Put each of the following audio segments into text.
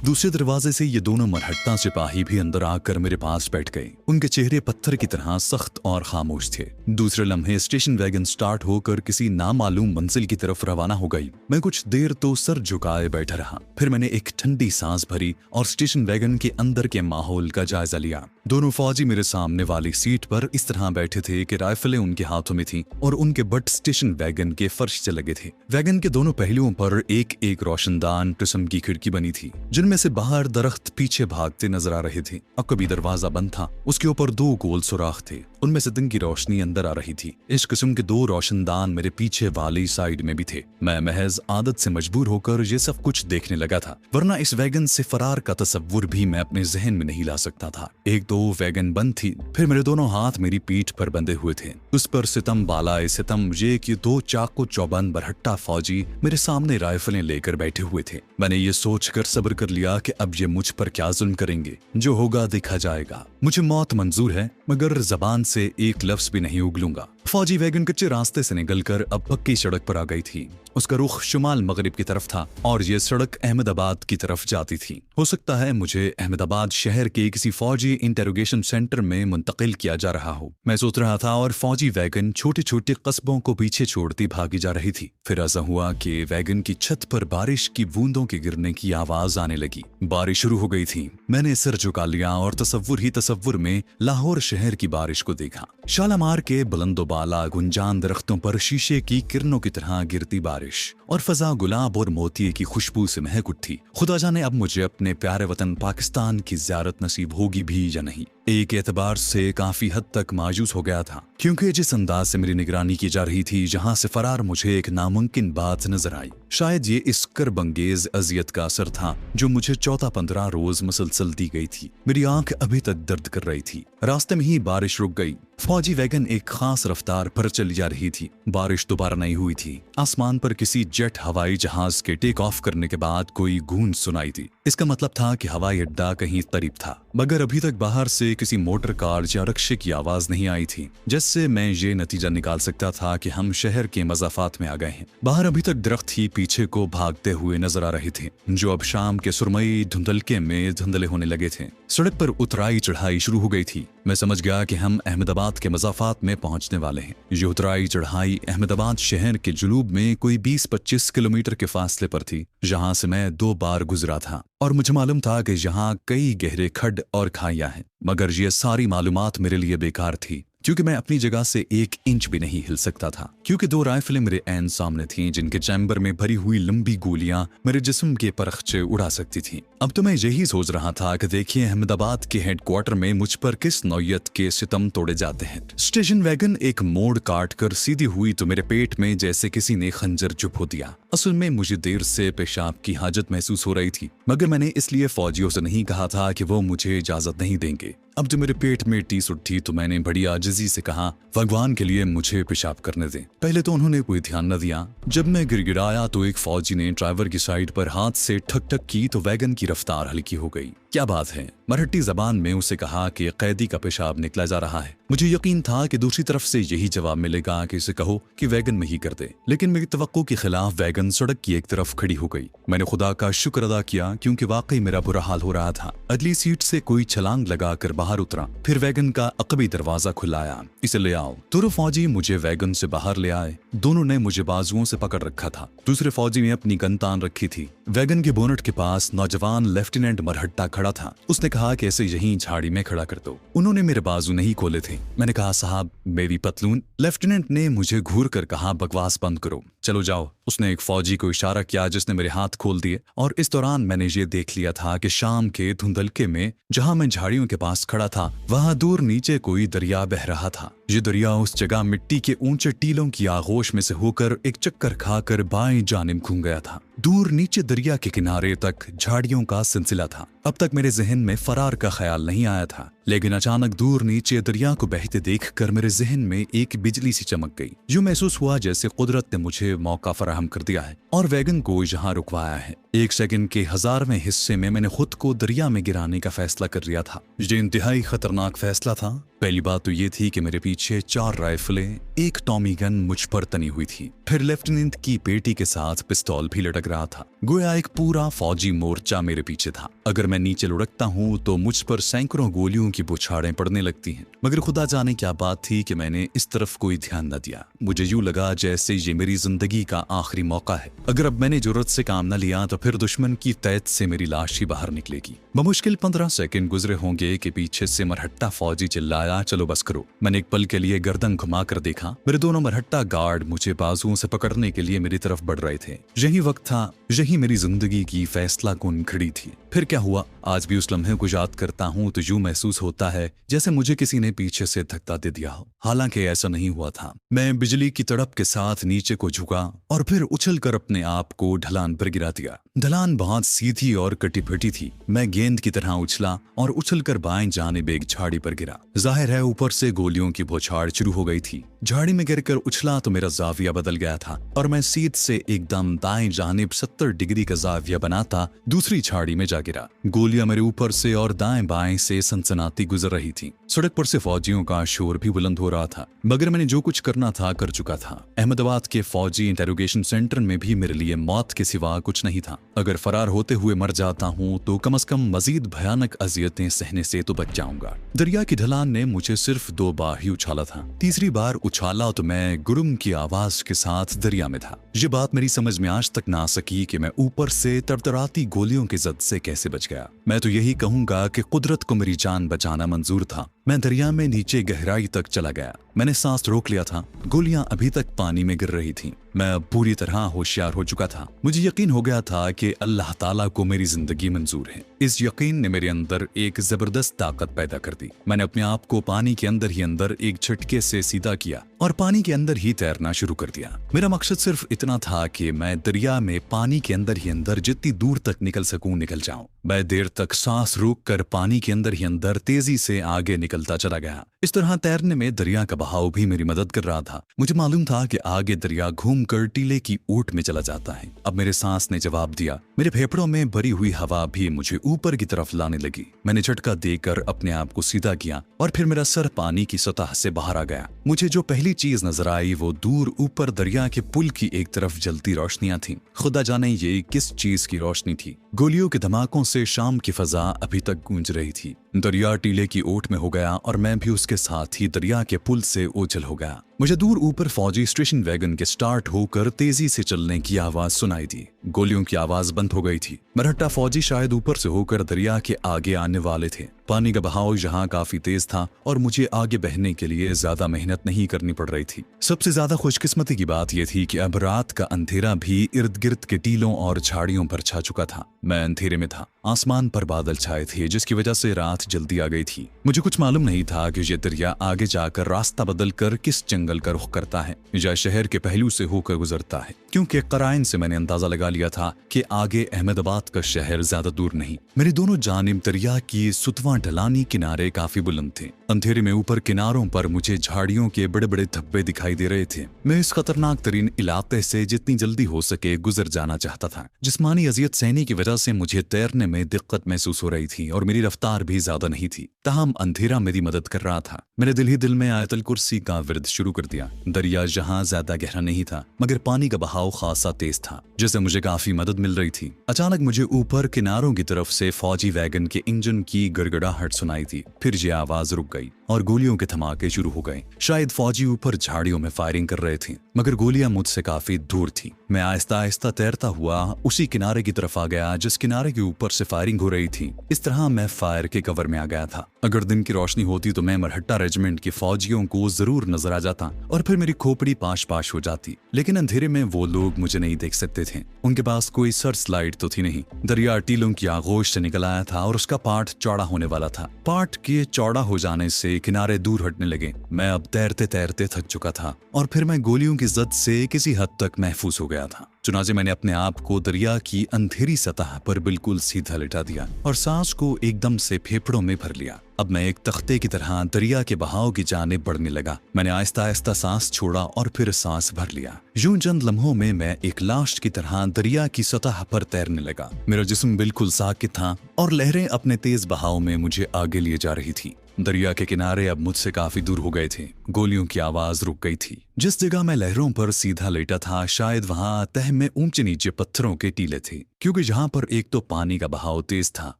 दूसरे दरवाजे से ये दोनों मरहट्टा सिपाही भी अंदर आकर मेरे पास बैठ गए। उनके चेहरे पत्थर की तरह सख्त और खामोश थे। दूसरे लम्हे स्टेशन वैगन स्टार्ट होकर किसी नामालूम मंजिल की तरफ रवाना हो गई। मैं कुछ देर तो सर झुकाए बैठा रहा, फिर मैंने एक ठंडी सांस भरी और स्टेशन वैगन के अंदर के माहौल का जायजा लिया। दोनों फौजी मेरे सामने वाली सीट पर इस तरह बैठे थे कि राइफलें उनके हाथों में थीं और उनके बट स्टेशन वैगन के फर्श से लगे थे। वैगन के दोनों पहलुओं पर एक एक रोशनदान किस्म की खिड़की बनी थी, जिनमें से बाहर दरख्त पीछे भागते नजर आ रहे थे। अब कभी दरवाजा बंद था, उसके ऊपर दो गोल सुराख थे, उनमें से दिन की रोशनी अंदर आ रही थी। इस किस्म के दो रोशनदान मेरे पीछे वाली साइड में भी थे। मैं महज आदत से मजबूर होकर ये सब कुछ देखने लगा था, वरना इस वैगन से फरार का तसव्वुर भी मैं अपने जहन में नहीं ला सकता था। एक दो वैगन बंद थी, फिर मेरे दोनों हाथ मेरी पीठ पर बंधे हुए थे। उस पर सितम बालाए सितम ये कि दो चाकू चौबंद बरहट्टा फौजी मेरे सामने राइफलें लेकर बैठे हुए थे। मैंने ये सोचकर सब्र कर लिया कि अब ये मुझ पर क्या जुल्म करेंगे, जो होगा देखा जाएगा। मुझे मौत मंजूर है, मगर जबान से एक लफ्ज भी नहीं उगलूंगा। फौजी वैगन कच्चे रास्ते से निकलकर अब पक्की सड़क पर आ गई थी। उसका रुख शुमाल मगरिब की तरफ था और ये सड़क अहमदाबाद की तरफ जाती थी। हो सकता है मुझे अहमदाबाद शहर के किसी फौजी इंटेरोगेशन सेंटर में मुंतकिल किया जा रहा हो। मैं सोच रहा था और फौजी वैगन छोटे छोटे कस्बों को पीछे छोड़ती भागी जा रही थी। फिर ऐसा हुआ कि वैगन की छत पर बारिश की बूंदों के गिरने की आवाज आने लगी। बारिश शुरू हो गई थी। मैंने सर झुका लिया और तसव्वुर ही तसव्वुर में लाहौर शहर की बारिश को देखा। शालामार के बुलंदोबाला गुंजान दरख्तों पर शीशे की किरणों की तरह गिरती बारिश और फजा गुलाब और मोतिये की खुशबू से महक उठी। खुदा जाने अब मुझे अपने प्यारे वतन पाकिस्तान की ज़ियारत नसीब होगी भी या नहीं। एक एतबार से काफी हद तक मायूस हो गया था, क्योंकि जिस अंदाज से मेरी निगरानी की जा रही थी, जहां से फरार मुझे एक नामुमकिन बात नजर आई। शायद ये इस करबंगेज अजियत का असर था जो मुझे 14-15 रोज मुसलसल दी गई थी। मेरी आंख अभी तक दर्द कर रही थी। रास्ते में ही बारिश रुक गई। फौजी वैगन एक खास रफ्तार पर चली जा रही थी। बारिश दोबारा नहीं हुई थी। आसमान पर किसी जेट हवाई जहाज के टेक ऑफ करने के बाद कोई गूंज सुनाई दी। इसका मतलब था कि हवाई अड्डा कहीं करीब था, मगर अभी तक बाहर से किसी मोटर कार या रिक्शे की आवाज नहीं आई थी, जिससे मैं ये नतीजा निकाल सकता था कि हम शहर के मज़ाफात में आ गए हैं। बाहर अभी तक दरख्त ही पीछे को भागते हुए नजर आ रहे थे, जो अब शाम के सुरमई धुंधलके में धुंधले होने लगे थे। सड़क पर उतराई चढ़ाई शुरू हो गई थी। मैं समझ गया कि हम अहमदाबाद के मज़ाफात में पहुंचने वाले हैं। ये उतराई चढ़ाई अहमदाबाद शहर के जुनूब में कोई 20-25 किलोमीटर के फासले पर थी, जहां से मैं 2 बार गुजरा था और मुझे मालूम था कि यहाँ कई गहरे खड्ड और खाइयां हैं। मगर ये सारी मालूमात मेरे लिए बेकार थी, क्योंकि मैं अपनी जगह से 1 इंच भी नहीं हिल सकता था, क्योंकि 2 राइफलें मेरे ऐन सामने थीं, जिनके चैम्बर में भरी हुई लंबी गोलियां मेरे जिस्म के परखचे उड़ा सकती थीं। अब तो मैं यही सोच रहा था कि देखिए अहमदाबाद के हेडक्वार्टर में मुझ पर किस नौयत के सितम तोड़े जाते हैं। स्टेशन वैगन एक मोड़ काट कर सीधी हुई तो मेरे पेट में जैसे किसी ने खंजर चुभ दिया। असल में मुझे देर से पेशाब की हाजत महसूस हो रही थी, मगर मैंने इसलिए फौजियों से नहीं कहा था कि वो मुझे इजाजत नहीं देंगे। अब जब मेरे पेट में टीस उठी तो मैंने बड़ी आजिज़ी से कहा, भगवान के लिए मुझे पेशाब करने दें। पहले तो उन्होंने कोई ध्यान न दिया। जब मैं गिड़गिड़ाया तो एक फौजी ने ड्राइवर की साइड पर हाथ से ठक ठक की तो वैगन की रफ्तार हल्की हो गई। क्या बात है? मराठी जबान में उसे कहा कि कैदी का पेशाब निकला जा रहा है। मुझे यकीन था कि दूसरी तरफ से यही जवाब मिलेगा कि इसे कहो कि वैगन में ही कर दे, लेकिन मेरी तवक्को के खिलाफ वैगन सड़क की एक तरफ खड़ी हो गई। मैंने खुदा का शुक्र अदा किया, क्योंकि वाकई मेरा बुरा हाल हो रहा था। अगली सीट से कोई छलांग लगाकर बाहर उतरा। फिर वैगन का अकबी दरवाजा खुलाया। इसे ले आओ। दोनों फौजी मुझे वैगन से बाहर ले आए। दोनों ने मुझे बाजुओं से पकड़ रखा था। दूसरे फौजी ने अपनी गन तान रखी थी। वैगन के बोनट के पास नौजवान लेफ्टिनेंट मरहट्टा खड़ा था। उसने कहा कि ऐसे यहीं झाड़ी में खड़ा कर दो। उन्होंने मेरे बाजू नहीं खोले थे। मैंने कहा, साहब मेरी पतलून। लेफ्टिनेंट ने मुझे घूर कर कहा, बकवास बंद करो, चलो जाओ। उसने एक फौजी को इशारा किया, जिसने मेरे हाथ खोल दिए, और इस दौरान मैंने ये देख लिया था कि शाम के धुंधलके में जहां मैं झाड़ियों के पास खड़ा था, वहां दूर नीचे कोई दरिया बह रहा था। ये दरिया उस जगह मिट्टी के ऊंचे टीलों की आगोश में से होकर एक चक्कर खाकर बाएं जानिब घूम गया था। दूर नीचे दरिया के किनारे तक झाड़ियों का सिलसिला था। अब तक मेरे जहन में फरार का ख्याल नहीं आया था, लेकिन अचानक दूर नीचे दरिया को बहते देखकर मेरे जहन में एक बिजली सी चमक गई। यूं महसूस हुआ जैसे कुदरत ने मुझे मौका फराहम कर दिया है और वैगन को यहाँ रुकवाया है। एक सेकंड के 1000वें हिस्से में मैंने खुद को दरिया में गिराने का फैसला कर लिया था। ये इंतहाई खतरनाक फैसला था। पहली बात तो ये थी कि मेरे पीछे 4 राइफलें, एक टॉमी गन मुझ पर तनी हुई थी। फिर लेफ्टिनेंट की पेटी के साथ पिस्तौल भी लटक रहा था। गोया एक पूरा फौजी मोर्चा मेरे पीछे था। अगर मैं नीचे लुढ़कता हूँ तो मुझ पर सैकड़ों गोलियों की बौछारें पड़ने लगती हैं। मगर खुदा जाने क्या बात थी कि मैंने इस तरफ कोई ध्यान न दिया। मुझे यूं लगा जैसे ये मेरी जिंदगी का आखिरी मौका है। अगर अब मैंने जरूरत से काम न लिया तो फिर दुश्मन की तैत से मेरी लाश ही बाहर निकलेगी। बमुश्किल 15 सेकंड गुजरे होंगे कि पीछे से मरहट्टा फौजी चिल्लाया, चलो बस करो। मैंने एक पल के लिए गर्दन घुमा कर देखा। मेरे दोनों मरहट्टा गार्ड मुझे बाजुओं से पकड़ने के लिए मेरी तरफ बढ़ रहे थे। यही वक्त था, यही मेरी जिंदगी की फैसला कुन घड़ी थी। फिर क्या हुआ, आज भी उस लम्हे को याद करता हूँ तो यूं महसूस होता है जैसे मुझे किसी ने पीछे से धक्का दे दिया हो। हालांकि ऐसा नहीं हुआ था। मैं बिजली की तड़प के साथ नीचे को झुका और फिर उछलकर अपने आप को ढलान पर गिरा दिया। ढलान बहुत सीधी और कटी फटी थी। मैं गेंद की तरह उछला और उछलकर बाएं जानिब एक झाड़ी पर गिरा। जाहिर है ऊपर से गोलियों की बौछार शुरू हो गई थी। झाड़ी में गिरकर उछला तो मेरा जाविया बदल गया था और मैं सीध से एकदम दाएं जानिब 70 डिग्री का जाविया बनाता दूसरी झाड़ी में जा गिरा। गोलियां मेरे ऊपर से और दाएं बाएं से सनसनाती गुजर रही थी। सड़क पर से फौजियों का शोर भी बुलंद हो रहा था। मगर मैंने जो कुछ करना था कर चुका था। अहमदाबाद के फौजी इंटेरोगेशन सेंटर में भी मेरे लिए मौत के सिवा कुछ नहीं था। अगर फरार होते हुए मर जाता हूँ तो कम से कम मजीद भयानक अजियतें सहने से तो बच जाऊंगा। दरिया की ढलान ने मुझे सिर्फ 2 बार ही उछाला था। तीसरी बार उछाला तो मैं गुरुम की आवाज के साथ दरिया में था। ये बात मेरी समझ में आज तक ना आ सकी कि मैं ऊपर से तरतराती गोलियों की जद से कैसे बच गया। मैं तो यही कहूंगा कि कुदरत को मेरी जान बचाना मंजूर था। मैं दरिया में नीचे गहराई तक चला गया। मैंने सांस रोक लिया था। गोलियां अभी तक पानी में गिर रही थीं। मैं पूरी तरह होशियार हो चुका था। मुझे यकीन हो गया था कि अल्लाह ताला को मेरी जिंदगी मंजूर है। इस यकीन ने मेरे अंदर एक जबरदस्त ताकत पैदा कर दी। मैंने अपने आप को पानी के अंदर ही अंदर एक झटके से सीधा किया और पानी के अंदर ही तैरना शुरू कर दिया। मेरा मकसद सिर्फ इतना था कि मैं दरिया में पानी के अंदर ही अंदर जितनी दूर तक निकल सकूं निकल जाऊं। मैं देर तक सांस रोक कर पानी के अंदर ही अंदर तेजी से आगे निकलता चला गया। इस तरह तैरने में दरिया का बहाव भी मेरी मदद कर रहा था। मुझे मालूम था कि आगे दरिया घूमकर टीले की ऊट में चला जाता है। अब मेरे सांस ने जवाब दिया। मेरे फेफड़ों में भरी हुई हवा भी मुझे ऊपर की तरफ लाने लगी। मैंने झटका देकर अपने आप को सीधा किया और फिर मेरा सर पानी की सतह से बाहर आ गया। मुझे जो पहली चीज नजर आई वो दूर ऊपर दरिया के पुल की एक तरफ जलती रोशनियां थीं। खुदा जाने ये किस चीज की रोशनी थी। गोलियों के धमाकों से शाम की फजा अभी तक गूंज रही थी। दरिया टीले की ओट में हो गया और मैं भी उसके साथ ही दरिया के पुल से ओझल हो गया। मुझे दूर ऊपर फौजी स्टेशन वैगन के स्टार्ट होकर तेजी से चलने की आवाज सुनाई दी। गोलियों की आवाज बंद हो गई थी। मरहट्टा फौजी शायद ऊपर से होकर दरिया के आगे आने वाले थे। पानी का बहाव यहाँ काफी तेज था और मुझे आगे बहने के लिए ज्यादा मेहनत नहीं करनी पड़ रही थी। सबसे ज्यादा खुशकिस्मती की बात यह थी कि अब रात का अंधेरा भी इर्द गिर्द के टीलों और झाड़ियों पर छा चुका था। मैं अंधेरे में था। आसमान पर बादल छाए थे जिसकी वजह से रात जल्दी आ गई थी। मुझे कुछ मालूम नहीं था कि यह दरिया आगे जाकर रास्ता बदल कर किस जंगल का रुख करता है या शहर के पहलू से होकर गुजरता है, क्योंकि कराइन से मैंने अंदाजा लगा लिया था कि आगे अहमदाबाद का शहर ज्यादा दूर नहीं। मेरी दोनों जानिब दरिया की सुतवा ढलानी किनारे काफी बुलंद थे। अंधेरे में ऊपर किनारों पर मुझे झाड़ियों के बड़े बड़े धब्बे दिखाई दे रहे थे। मैं इस खतरनाक तरीन इलाके से जितनी जल्दी हो सके गुजर जाना चाहता था। जिस्मानी अजियत सहने की वजह से मुझे तैरने में दिक्कत महसूस हो रही थी और मेरी रफ्तार भी ज्यादा नहीं थी। ताहम अंधेरा मेरी मदद कर रहा था। मैंने दिल ही दिल में आयतल कुर्सी का विर्द शुरू कर दिया। दरिया जहाँ ज्यादा गहरा नहीं था मगर पानी का बहाव खासा तेज था जिससे मुझे काफी मदद मिल रही थी। अचानक मुझे ऊपर किनारों की तरफ से फौजी वैगन के इंजन की गड़गड़ाहट सुनाई थी। फिर ये आवाज रुक गई और गोलियों के धमाके शुरू हो गए। शायद फौजी ऊपर झाड़ियों में फायरिंग कर रहे थे मगर गोलियां मुझसे काफी दूर थी। मैं आहिस्ता आहिस्ता तैरता हुआ उसी किनारे की तरफ आ गया जिस किनारे के ऊपर से फायरिंग हो रही थी। इस तरह मैं फायर के कवर में आ गया था। अगर दिन की रोशनी होती तो मैं मरहट्टा रेजिमेंट के फौजियों को जरूर नजर आ जाता और फिर मेरी खोपड़ी पाश पाश हो जाती। लेकिन अंधेरे में वो लोग मुझे नहीं देख सकते थे। उनके पास कोई सर्च लाइट तो थी नहीं। दरिया टीलों की आगोश से निकल आया था और उसका पाट चौड़ा होने वाला था। पाट के चौड़ा हो जाने से किनारे दूर हटने लगे। मैं अब तैरते तैरते थक चुका था और फिर मैं गोलियों की जद से किसी हद तक महफूज हो गया था। चुनाचे मैंने अपने आप को दरिया की अंधेरी सतह पर बिल्कुल सीधा लिटा दिया और सांस को एकदम से फेफड़ों में भर लिया। अब मैं एक तख्ते की तरह दरिया के बहाव की जानिब बढ़ने लगा। मैंने आहिस्ता आहिस्ता सांस छोड़ा और फिर सांस भर लिया। यूं चंद लम्हों में मैं एक लाश की तरह दरिया की सतह पर तैरने लगा। मेरा जिस्म बिल्कुल साकित था और लहरें अपने तेज बहाव में मुझे आगे लिए जा रही थी। दरिया के किनारे अब मुझसे काफी दूर हो गए थे। गोलियों की आवाज रुक गई थी। जिस जगह मैं लहरों पर सीधा लेटा था, शायद वहां तह में ऊंचे नीचे पत्थरों के टीले थे, क्योंकि जहां पर एक तो पानी का बहाव तेज था,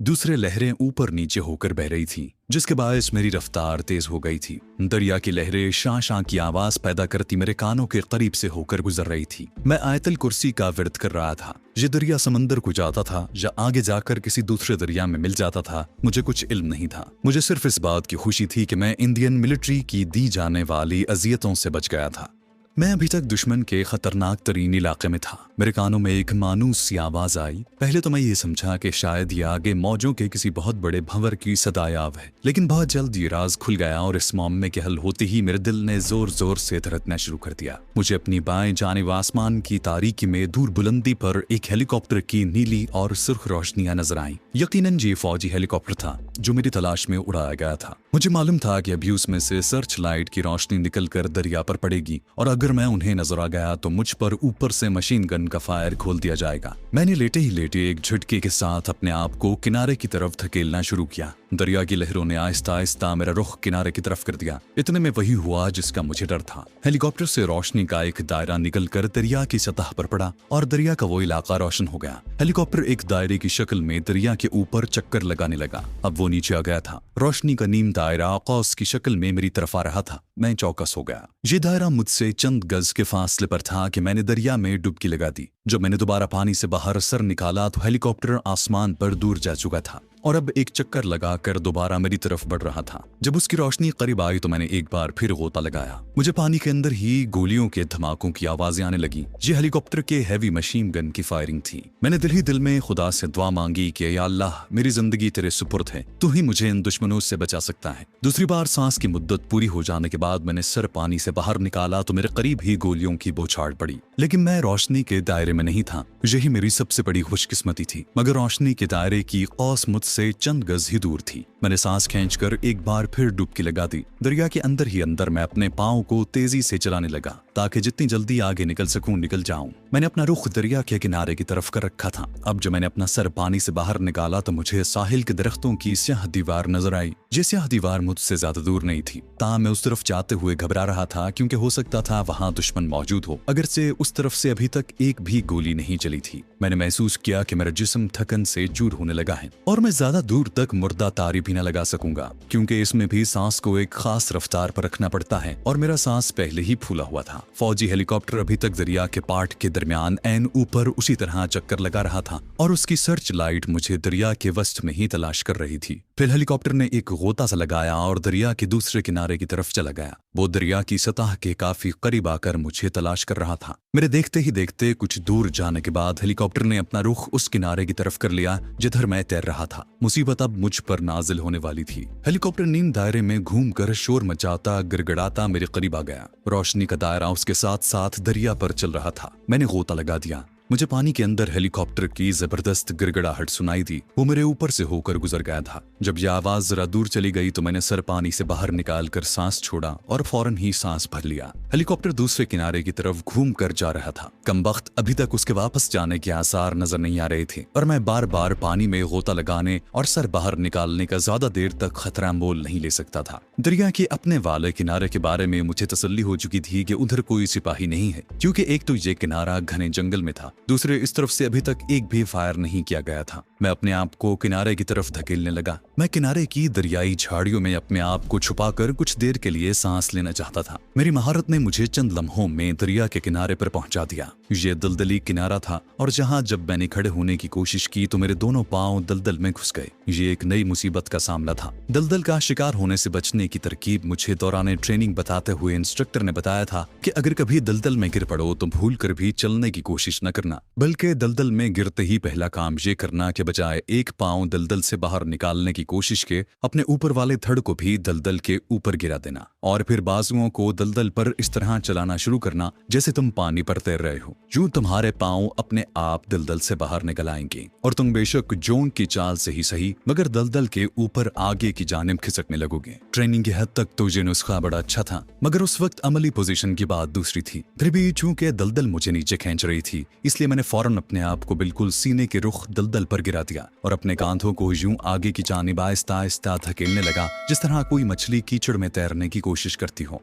दूसरे लहरें ऊपर नीचे होकर बह रही थी, जिसके बायस मेरी रफ्तार तेज हो गई थी। दरिया की लहरें शां शां की आवाज पैदा करती मेरे कानों के करीब से होकर गुजर रही थी। मैं आयतल कुर्सी का विर्द कर रहा था। ये दरिया समंदर को जाता था या आगे जाकर किसी दूसरे दरिया में मिल जाता था, मुझे कुछ इल्म नहीं था। मुझे सिर्फ इस बात की खुशी थी कि मैं इंडियन मिलिट्री की दी जाने वाली अजियतों से बच गया था। मैं अभी तक दुश्मन के खतरनाक तरीन इलाके में था। मेरे कानों में एक मानूस सी आवाज आई। पहले तो मैं ये समझा कि शायद ये आगे मौजों के किसी बहुत बड़े भंवर की सदायाब है, लेकिन बहुत जल्द ये राज खुल गया और इस मामले के हल होते ही मेरे दिल ने जोर जोर से धड़कना शुरू कर दिया। मुझे अपनी बाएं जानिब आसमान की तारीकी में दूर बुलंदी पर एक हेलीकॉप्टर की नीली और सुर्ख रोशनियां नजर आई। यकीनन ये फौजी हेलीकॉप्टर था जो मेरी तलाश में उड़ाया गया था। मुझे मालूम था कि अभी उसमें से सर्च लाइट की रोशनी निकलकर दरिया पर पड़ेगी और अगर मैं उन्हें नजर आ गया तो मुझ पर ऊपर से मशीन गन का फायर खोल दिया जाएगा। मैंने लेटे ही लेटे एक झटके के साथ अपने आप को किनारे की तरफ धकेलना शुरू किया। दरिया की लहरों ने आहिस्ता आहिस्ता मेरा रुख किनारे की तरफ कर दिया। इतने में वही हुआ जिसका मुझे डर था। हेलीकॉप्टर से रोशनी का एक दायरा निकलकर दरिया की सतह पर पड़ा और दरिया का वो इलाका रोशन हो गया। हेलीकॉप्टर एक दायरे की शक्ल में दरिया के ऊपर चक्कर लगाने लगा। अब वो नीचे आ गया था। रोशनी का नीम दायरा कौस की शक्ल में मेरी तरफ आ रहा था। मैं चौकस हो गया। ये दायरा मुझसे चंद गज के फासले पर था कि मैंने दरिया में डुबकी लगा दी। जब मैंने दोबारा पानी से बाहर सर निकाला तो हेलीकॉप्टर आसमान पर दूर जा चुका था और अब एक चक्कर लगाकर दोबारा मेरी तरफ बढ़ रहा था। जब उसकी रोशनी करीब आई तो मैंने एक बार फिर गोता लगाया। मुझे पानी के अंदर ही गोलियों के धमाकों की आवाजें आने लगी। ये हेलीकॉप्टर के हैवी मशीन गन की फायरिंग थी। मैंने दिल ही दिल में खुदा से दुआ मांगी कि या अल्लाह, मेरी जिंदगी तेरे सुपुर्द है, तू ही मुझे इन दुश्मनों से बचा सकता है। दूसरी बार सांस की मुद्दत पूरी हो जाने के बाद मैंने सर पानी से बाहर निकाला तो मेरे करीब ही गोलियों की बौछार पड़ी, लेकिन मैं रोशनी के दायरे में नहीं था। यही मेरी सबसे बड़ी खुशकिस्मती थी। मगर रोशनी के दायरे की कौस मुझसे चंद गज ही दूर थी। मैंने सांस खींचकर एक बार फिर डुबकी लगा दी। दरिया के अंदर ही अंदर मैं अपने पांव को तेजी से चलाने लगा ताकि जितनी जल्दी आगे निकल सकूं निकल जाऊं। मैंने अपना रुख दरिया के किनारे की तरफ कर रखा था। अब जब मैंने अपना सर पानी से बाहर निकाला तो मुझे साहिल के दरख्तों की स्याह दीवार नजर आई। ये स्याह दीवार मुझसे ज्यादा दूर नहीं थी। ताहम मैं उस तरफ जाते हुए घबरा रहा था क्योंकि हो सकता था वहां दुश्मन मौजूद हो, अगर से उस तरफ से अभी तक एक भी गोली नहीं चली थी। मैंने महसूस किया कि मेरा जिस्म थकन से चूर होने लगा है और मैं ज्यादा दूर तक मुर्दा तारी भी न लगा सकूंगा, क्योंकि इसमें भी सांस को एक खास रफ्तार पर रखना पड़ता है और मेरा सांस पहले ही फूला हुआ था। फौजी हेलीकॉप्टर अभी तक दरिया के पाट के दरमियान ऐन ऊपर उसी तरह चक्कर लगा रहा था और उसकी सर्च लाइट मुझे दरिया के वस्त में ही तलाश कर रही थी। फिर हेलीकॉप्टर ने एक गोता सा लगाया और दरिया के दूसरे किनारे की तरफ चला गया। वो दरिया की सतह के काफी करीब आकर मुझे तलाश कर रहा था। मेरे देखते ही देखते कुछ दूर जाने के बाद हेलीकॉप्टर ने अपना रुख उस किनारे की तरफ कर लिया जिधर मैं तैर रहा था। मुसीबत अब मुझ पर नाजिल होने वाली थी। हेलीकॉप्टर नींद दायरे में घूमकर शोर मचाता गिड़गिड़ाता मेरे करीब आ गया। रोशनी का दायरा उसके साथ साथ दरिया पर चल रहा था। मैंने गोता लगा दिया। मुझे पानी के अंदर हेलीकॉप्टर की जबरदस्त गिड़गिड़ाहट सुनाई दी। वो मेरे ऊपर से होकर गुजर गया था। जब यह आवाज जरा दूर चली गई तो मैंने सर पानी से बाहर निकालकर सांस छोड़ा और फौरन ही सांस भर लिया। हेलीकॉप्टर दूसरे किनारे की तरफ घूम कर जा रहा था। कमबख्त अभी तक उसके वापस जाने के आसार नजर नहीं आ रहे थे और मैं बार बार पानी में गोता लगाने और सर बाहर निकालने का ज्यादा देर तक खतरा मोल नहीं ले सकता था। दरिया के अपने वाले किनारे के बारे में मुझे तसल्ली हो चुकी थी कि उधर कोई सिपाही नहीं है, क्योंकि एक तो ये किनारा घने जंगल में था, दूसरे इस तरफ से अभी तक एक भी फायर नहीं किया गया था। मैं अपने आप को किनारे की तरफ धकेलने लगा। मैं किनारे की दरियाई झाड़ियों में अपने आप को छुपाकर कुछ देर के लिए सांस लेना चाहता था। मेरी महारत ने मुझे चंद लम्हों में दरिया के किनारे पर पहुंचा दिया। ये दलदली किनारा था और जहां जब मैंने खड़े होने की कोशिश की तो मेरे दोनों पांव दलदल में घुस गए। ये एक नई मुसीबत का सामना था। दलदल का शिकार होने से बचने की तरकीब मुझे दौरान ट्रेनिंग बताते हुए इंस्ट्रक्टर ने बताया था कि अगर कभी दलदल में गिर पड़ो तो भूल कर भी चलने की कोशिश न करना, बल्कि दलदल में गिरते ही पहला काम ये करना कि बजाय एक पांव दलदल से बाहर निकालने की कोशिश के अपने ऊपर वाले धड़ को भी दलदल के ऊपर गिरा देना और फिर बाजुओं को दलदल पर इस तरह चलाना शुरू करना जैसे तुम पानी पर तैर रहे हो। यूं तुम्हारे पांव अपने आप दलदल से बाहर निकल आएंगे और तुम बेशक जोंक की चाल से ही सही मगर दलदल के ऊपर आगे की जानिब खिसकने लगोगे। ट्रेनिंग की हद तक तो ये नुस्खा बड़ा अच्छा था मगर उस वक्त अमली पोजीशन की बात दूसरी थी। फिर भी चूंकि दलदल मुझे नीचे खींच रही थी इसलिए मैंने फौरन अपने आप को बिल्कुल सीने के रुख दलदल पर गिरा दिया और अपने कांधों को यूं आगे की जानिब आहिस्ता आहिस्ता धकेलने लगा जिस तरह कोई मछली कीचड़ में तैरने की कोशिश करती हो।